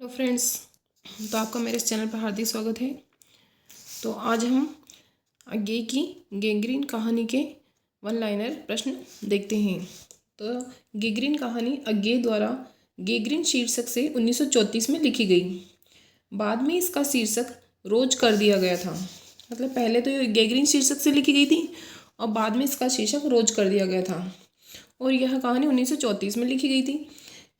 तो फ्रेंड्स, तो आपका मेरे इस चैनल पर हार्दिक स्वागत है। तो आज हम अज्ञे की गैंग्रीन कहानी के वन लाइनर प्रश्न देखते हैं। तो गैंग्रीन कहानी अज्ञे द्वारा गैंग्रीन शीर्षक से 1934 में लिखी गई। बाद में इसका शीर्षक रोज कर दिया गया था। मतलब पहले तो ये गैंग्रीन शीर्षक से लिखी गई थी और बाद में इसका शीर्षक रोज कर दिया गया था। और यह कहानी 1934 में लिखी गई थी।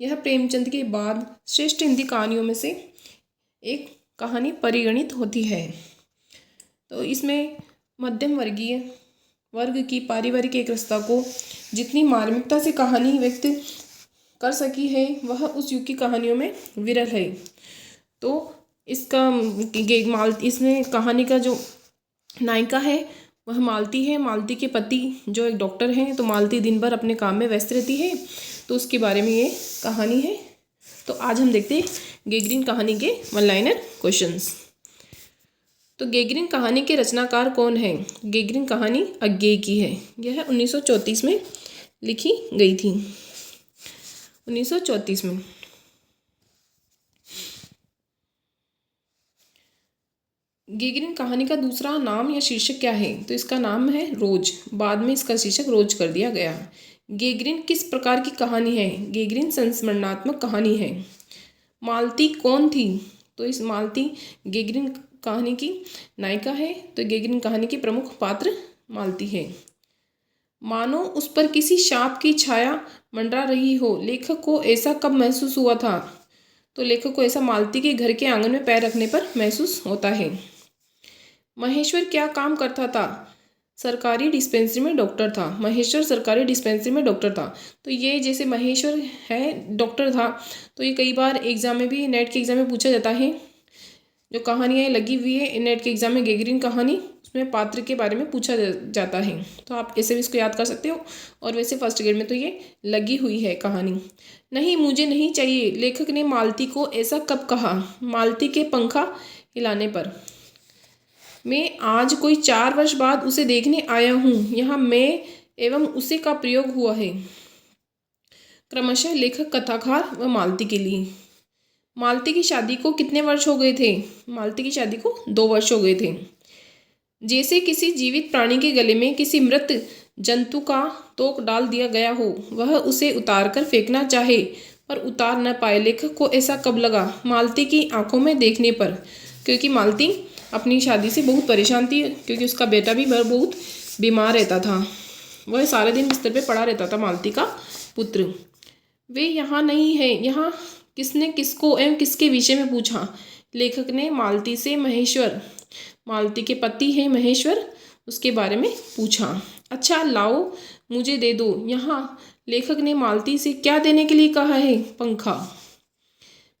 यह प्रेमचंद के बाद श्रेष्ठ हिंदी कहानियों में से एक कहानी परिगणित होती है। तो इसमें मध्यम वर्गीय वर्ग की पारिवारिक एकरसता को जितनी मार्मिकता से कहानी व्यक्त कर सकी है वह उस युग की कहानियों में विरल है। तो इसका इसमें कहानी का जो नायिका है वह मालती है। मालती के पति जो एक डॉक्टर हैं। तो मालती दिन भर अपने काम में व्यस्त रहती है, तो उसके बारे में ये कहानी है। तो आज हम देखते हैं गैंग्रीन कहानी के वन लाइनर क्वेश्चंस। तो गैंग्रीन कहानी के रचनाकार कौन है? गैंग्रीन कहानी अज्ञे की है। यह 1934 में लिखी गई थी। 1934 में। गैंग्रीन कहानी का दूसरा नाम या शीर्षक क्या है? तो इसका नाम है रोज। बाद में इसका शीर्षक रोज कर दिया गया। गैंग्रीन किस प्रकार की कहानी है? गैंग्रीन संस्मरणात्मक कहानी है। मालती कौन थी? तो इस मालती गैंग्रीन कहानी की नायिका है। तो गैंग्रीन कहानी की प्रमुख पात्र मालती है। मानो उस पर किसी शाप की छाया मंडरा रही हो। लेखक को ऐसा कब महसूस हुआ था? तो लेखक को ऐसा मालती के घर के आंगन में पैर रखने पर महसूस होता है। महेश्वर क्या काम करता था? सरकारी डिस्पेंसरी में डॉक्टर था। महेश्वर सरकारी डिस्पेंसरी में डॉक्टर था। तो ये जैसे महेश्वर है डॉक्टर था, तो ये कई बार एग्जाम में भी, नेट के एग्जाम में पूछा जाता है। जो कहानियाँ लगी हुई है नेट के एग्जाम में गैंग्रीन कहानी, उसमें पात्र के बारे में पूछा जाता है। तो आप ऐसे भी इसको याद कर सकते हो। और वैसे फर्स्ट ग्रेड में तो ये लगी हुई है कहानी। नहीं, मुझे नहीं चाहिए, लेखक ने मालती को ऐसा कब कहा? मालती के पंखा हिलाने पर। मैं आज कोई 4 वर्ष बाद उसे देखने आया हूँ। यहाँ मैं एवं उसे का प्रयोग हुआ है क्रमशः लेखक, कथाकार व मालती के लिए। मालती की शादी को कितने वर्ष हो गए थे? मालती की शादी को 2 वर्ष हो गए थे। जैसे किसी जीवित प्राणी के गले में किसी मृत जंतु का तोक डाल दिया गया हो, वह उसे उतार कर फेंकना चाहे पर उतार न पाए। लेखक को ऐसा कब लगा? मालती की आंखों में देखने पर। क्योंकि मालती अपनी शादी से बहुत परेशान थी, क्योंकि उसका बेटा भी बहुत बीमार रहता था। वह सारे दिन बिस्तर पे पड़ा रहता था, मालती का पुत्र। वे यहाँ नहीं है। यहाँ किसने किसको एवं किसके विषय में पूछा? लेखक ने मालती से महेश्वर, मालती के पति है महेश्वर, उसके बारे में पूछा। अच्छा लाओ मुझे दे दो। यहाँ लेखक ने मालती से क्या देने के लिए कहा है? पंखा।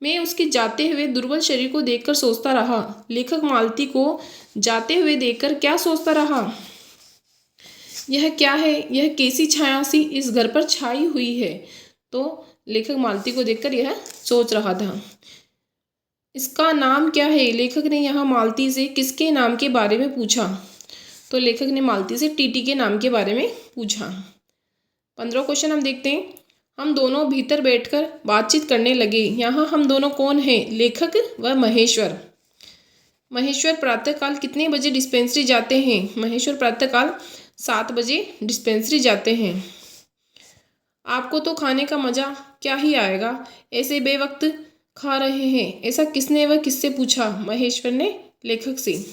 मैं उसके जाते हुए दुर्बल शरीर को देखकर सोचता रहा। लेखक मालती को जाते हुए देखकर क्या सोचता रहा? यह क्या है? यह कैसी छाया सी इस घर पर छाई हुई है? तो लेखक मालती को देखकर यह सोच रहा था। इसका नाम क्या है? लेखक ने यहाँ मालती से किसके नाम के बारे में पूछा? तो लेखक ने मालती से टीटी के नाम के बारे में पूछा। 15 क्वेश्चन हम देखते हैं। हम दोनों भीतर बैठकर बातचीत करने लगे। यहाँ हम दोनों कौन हैं? लेखक व महेश्वर। महेश्वर प्रातःकाल कितने बजे डिस्पेंसरी जाते हैं? महेश्वर प्रातःकाल 7 बजे डिस्पेंसरी जाते हैं। आपको तो खाने का मज़ा क्या ही आएगा, ऐसे बेवक्त खा रहे हैं। ऐसा किसने व किससे पूछा? महेश्वर ने लेखक से।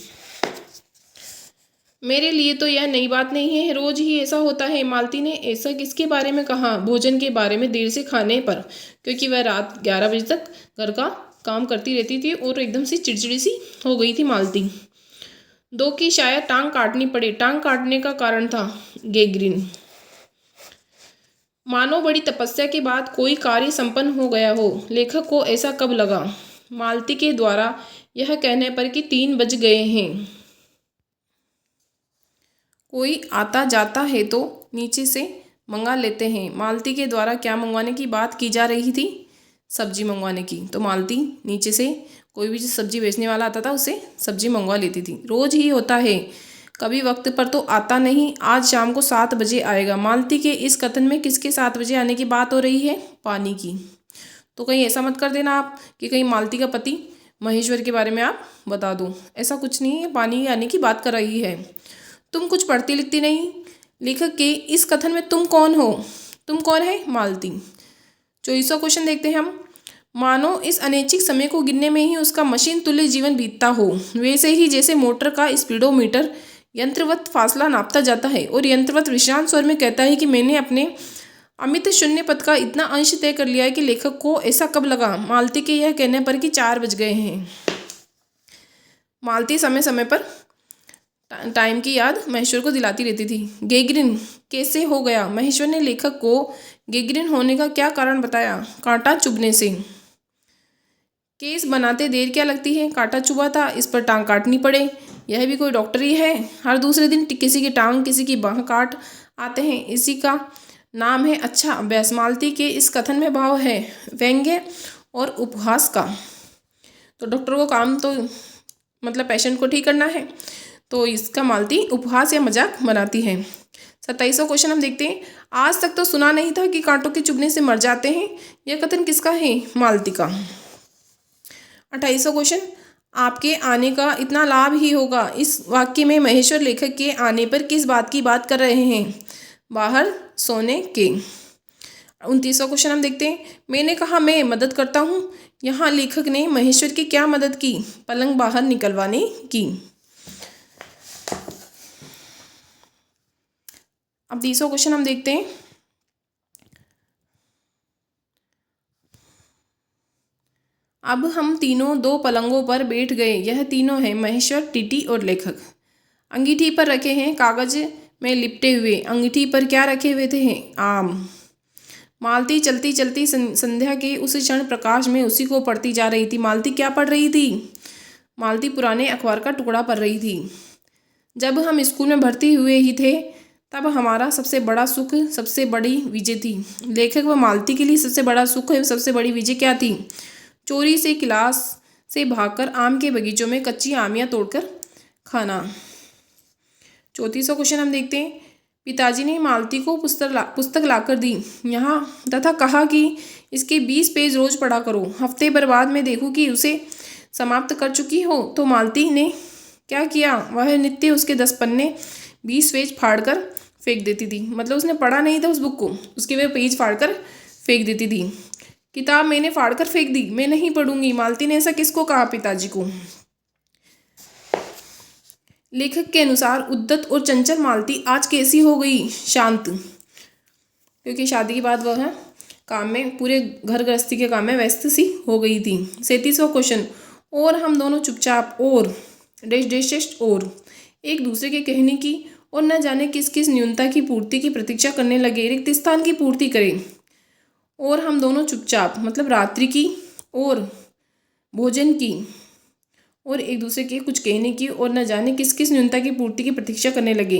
मेरे लिए तो यह नई बात नहीं है, रोज ही ऐसा होता है। मालती ने ऐसा किसके बारे में कहा? भोजन के बारे में, देर से खाने पर, क्योंकि वह रात 11 बजे तक घर का काम करती रहती थी और एकदम से चिड़चिड़ी सी हो गई थी मालती। 2 की शायद टांग काटनी पड़े। टांग काटने का कारण था गैंग्रीन। मानो बड़ी तपस्या के बाद कोई कार्य संपन्न हो गया हो। लेखक को ऐसा कब लगा? मालती के द्वारा यह कहने पर कि 3 बज गए हैं। कोई आता जाता है तो नीचे से मंगा लेते हैं। मालती के द्वारा क्या मंगवाने की बात की जा रही थी? सब्जी मंगवाने की। तो मालती नीचे से कोई भी सब्जी बेचने वाला आता था उससे सब्जी मंगवा लेती थी। रोज ही होता है, कभी वक्त पर तो आता नहीं। आज शाम को 7 बजे आएगा। मालती के इस कथन में किसके 7 बजे आने की बात हो रही है? पानी की। तो कहीं ऐसा मत कर देना आप कि कहीं मालती का पति महेश्वर के बारे में आप बता दो, ऐसा कुछ नहीं है। पानी आने की बात कर रही है। तुम कुछ पढ़ती लिखती नहीं। लेखक के इस कथन में तुम कौन हो? तुम कौन है? मालती। 24वां क्वेश्चन देखते हैं हम। मानो इस अनैच्छिक समय को गिनने में ही उसका मशीन तुल्य जीवन बीतता हो, वैसे ही जैसे मोटर का स्पीडोमीटर यंत्रवत फासला नापता जाता है और यंत्रवत विश्रांत स्वर में कहता है कि मैंने अपने अमित शून्य पथ का इतना अंश तय कर लिया है कि लेखक को ऐसा कब लगा मालती के यह कहने पर कि 4 बज गए हैं। मालती समय समय पर टाइम की याद महेश्वर को दिलाती रहती थी। गैंग्रीन कैसे हो गया? महेश्वर ने लेखक को गैंग्रीन होने का क्या कारण बताया? कांटा चुभने से। केस बनाते देर क्या लगती है? कांटा चुभा था, इस पर टांग काटनी पड़े। यह भी कोई डॉक्टर ही है? हर दूसरे दिन किसी की टांग किसी की बाह काट आते हैं, इसी का नाम है अच्छा अभ्यास। मालती के इस कथन में भाव है व्यंग्य और उपहास का। तो डॉक्टर को काम तो मतलब पेशेंट को ठीक करना है, तो इसका मालती उपहास या मजाक बनाती है। 27वां क्वेश्चन हम देखते हैं। आज तक तो सुना नहीं था कि कांटों के चुभने से मर जाते हैं। यह कथन किसका है? मालती का। 28वां क्वेश्चन। आपके आने का इतना लाभ ही होगा। इस वाक्य में महेश्वर लेखक के आने पर किस बात की बात कर रहे हैं? बाहर सोने के। 29वां क्वेश्चन हम देखते हैं। मैंने कहा मैं मदद करता हूँ। यहाँ लेखक ने महेश्वर की क्या मदद की? पलंग बाहर निकलवाने की। अब 30वां क्वेश्चन हम देखते हैं। अब हम तीनों 2 पलंगों पर बैठ गए। यह तीनों हैं महेश्वर, टीटी और लेखक। अंगीठी पर रखे हैं कागज में लिपटे हुए। अंगीठी पर क्या रखे हुए थे? आम। मालती चलती चलती संध्या के उस क्षण प्रकाश में उसी को पढ़ती जा रही थी। मालती क्या पढ़ रही थी? मालती पुराने अखबार का टुकड़ा पढ़ रही थी। जब हम स्कूल में भर्ती हुए ही थे तब हमारा सबसे बड़ा सुख, सबसे बड़ी विजय थी। लेखक व मालती के लिए सबसे बड़ा सुख है, सबसे बड़ी विजय क्या थी? चोरी से क्लास से भागकर आम के बगीचों में कच्ची आमियाँ तोड़कर खाना। 34वां क्वेश्चन हम देखते हैं। पिताजी ने मालती को पुस्तक लाकर दी यहाँ तथा कहा कि इसके 20 पेज रोज पढ़ा करो। हफ्ते भर बाद में देखूँ कि उसे समाप्त कर चुकी हो। तो मालती ने क्या किया? वह नित्य उसके 10 पन्ने 20 पेज फाड़ कर फेंक देती थी। मतलब उसने पढ़ा नहीं था उस बुक को, उसके वह पेज फाड़ कर फेंक देती थी। किताब मैंने फाड़ कर फेंक दी, मैं नहीं पढ़ूंगी। मालती ने ऐसा किसको कहा? पिताजी को। लेखक के अनुसार उद्दत और चंचल मालती आज कैसी हो गई? शांत, क्योंकि शादी के बाद वह काम में, पूरे घर गृहस्थी के काम में व्यस्त सी हो गई थी। 37वां क्वेश्चन। और हम दोनों चुपचाप और डैश डैश डैश और एक दूसरे के कहने की और न जाने किस किस न्यूनता की पूर्ति की प्रतीक्षा करने लगे। रिक्त स्थान की पूर्ति करें। और हम दोनों चुपचाप मतलब रात्रि की और भोजन की और एक दूसरे के कुछ कहने की और न जाने किस किस न्यूनता की पूर्ति की प्रतीक्षा करने लगे।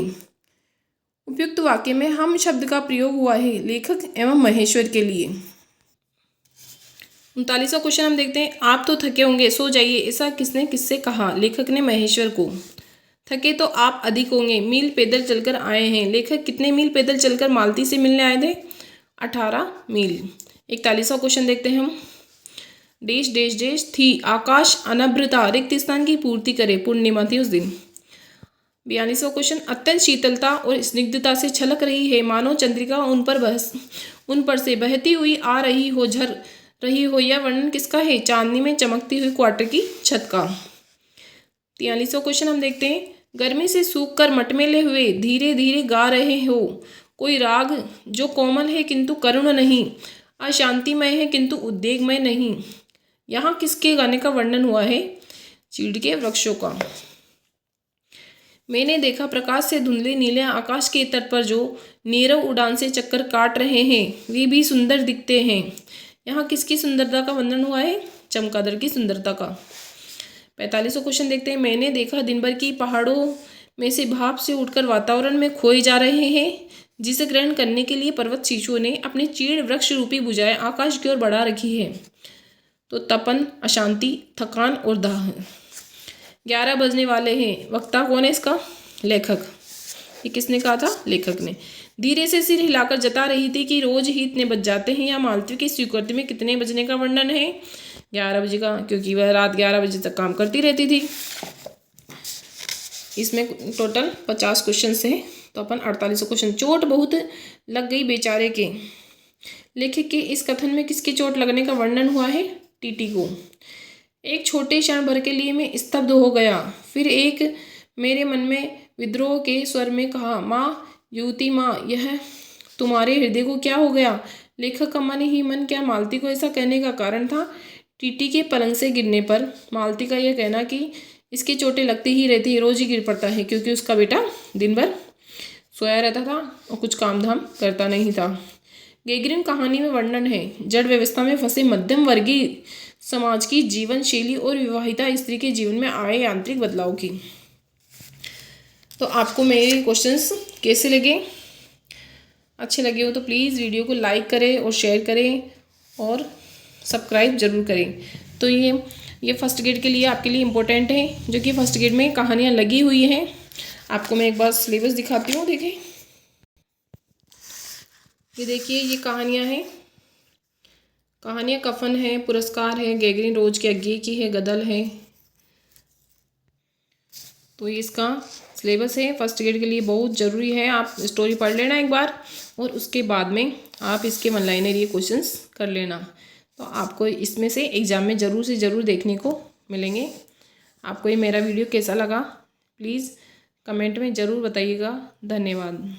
उपयुक्त वाक्य में हम शब्द का प्रयोग हुआ है लेखक एवं महेश्वर के लिए। 39वां क्वेश्चन हम देखते हैं। आप तो थके होंगे, सो जाइए, ऐसा किसने किससे कहा? लेखक ने महेश्वर को। थके तो आप अधिक होंगे, मील पैदल चलकर आए हैं। लेखक कितने मील पैदल चलकर मालती से मिलने आए थे? 18 मील। 41वां क्वेश्चन देखते हैं हम। डैश डैश डैश थी आकाश अनभ्रता, रिक्त स्थान की पूर्ति करे। पूर्णिमा थी उस दिन। 42वां क्वेश्चन। अत्यंत शीतलता और स्निग्धता से छलक रही है, मानो चंद्रिका उन पर से बहती हुई आ रही हो, झर रही हो। यह वर्णन किसका है? चांदनी में चमकती हुई क्वार्टर की छत का। 43वां क्वेश्चन हम देखते हैं। गर्मी से सूख कर मटमेले हुए धीरे धीरे गा रहे हो कोई राग जो कोमल है किंतु करुण नहीं, अशांतिमय है किंतु उद्वेगमय नहीं। यहाँ किसके गाने का वर्णन हुआ है? चीड़ के वृक्षों का। मैंने देखा प्रकाश से धुंधले नीले आकाश के तट पर जो नीरव उड़ान से चक्कर काट रहे हैं वे भी सुंदर दिखते हैं। यहाँ किसकी सुंदरता का वर्णन हुआ है? चमगादड़ की सुंदरता का। 45वां क्वेश्चन देखते हैं। मैंने देखा दिन भर की पहाड़ों में से भाप से उठकर वातावरण में खोए जा रहे हैं, जिसे ग्रहण करने के लिए पर्वत शिशुओं ने अपने चीड़ वृक्ष रूपी भुजाएं आकाश की ओर बढ़ा रखी है। तो तपन, अशांति, थकान और दाह। 11 बजने वाले हैं। वक्ता कौन है इसका? लेखक। ये किसने कहा था? लेखक ने। धीरे से सिर हिलाकर जता रही थी कि रोज ही इतने बज जाते हैं। या मालती की स्वीकृति में कितने बजने का वर्णन है? 11 बजे का, क्योंकि वह रात 11 बजे तक काम करती रहती थी। इसमें टोटल 50 क्वेश्चन है, तो अपन 48 क्वेश्चन। चोट बहुत लग गई बेचारे के। लेखक के इस कथन में किसकी चोट लगने का वर्णन हुआ है? टीटी को। एक छोटे क्षण भर के लिए मैं स्तब्ध हो गया, फिर एक मेरे मन में विद्रोह के स्वर में कहा, माँ, युवती माँ, यह तुम्हारे हृदय को क्या हो गया? लेखक का मन ही मन क्या मालती को ऐसा कहने का कारण था? टीटी के पलंग से गिरने पर मालती का यह कहना कि इसकी चोटें लगती ही रहती है, रोज ही गिर पड़ता है, क्योंकि उसका बेटा दिन भर सोया रहता था और कुछ काम धाम करता नहीं था। गेगरिन कहानी में वर्णन है जड़ व्यवस्था में फंसे मध्यम वर्गीय समाज की जीवन शैली और विवाहिता स्त्री के जीवन में आए यांत्रिक बदलाव की। तो आपको मेरे क्वेश्चंस कैसे लगे? अच्छे लगे हो तो प्लीज़ वीडियो को लाइक करें और शेयर करें और सब्सक्राइब जरूर करें। तो ये फर्स्ट ग्रेड के लिए आपके लिए इम्पोर्टेंट है, जो कि फर्स्ट ग्रेड में कहानियाँ लगी हुई हैं। आपको मैं एक बार सिलेबस दिखाती हूँ, देखें। ये देखिए, ये कहानियाँ हैं। कहानियाँ कफन है, पुरस्कार है, गेगरिन रोज के अज्ञे की है, गदल है। तो ये इसका सिलेबस है, फर्स्ट ग्रेड के लिए बहुत ज़रूरी है। आप स्टोरी पढ़ लेना एक बार और उसके बाद में आप इसके वन लाइनर ये क्वेश्चंस कर लेना। तो आपको इसमें से एग्ज़ाम में ज़रूर से ज़रूर देखने को मिलेंगे। आपको ये मेरा वीडियो कैसा लगा प्लीज़ कमेंट में ज़रूर बताइएगा। धन्यवाद।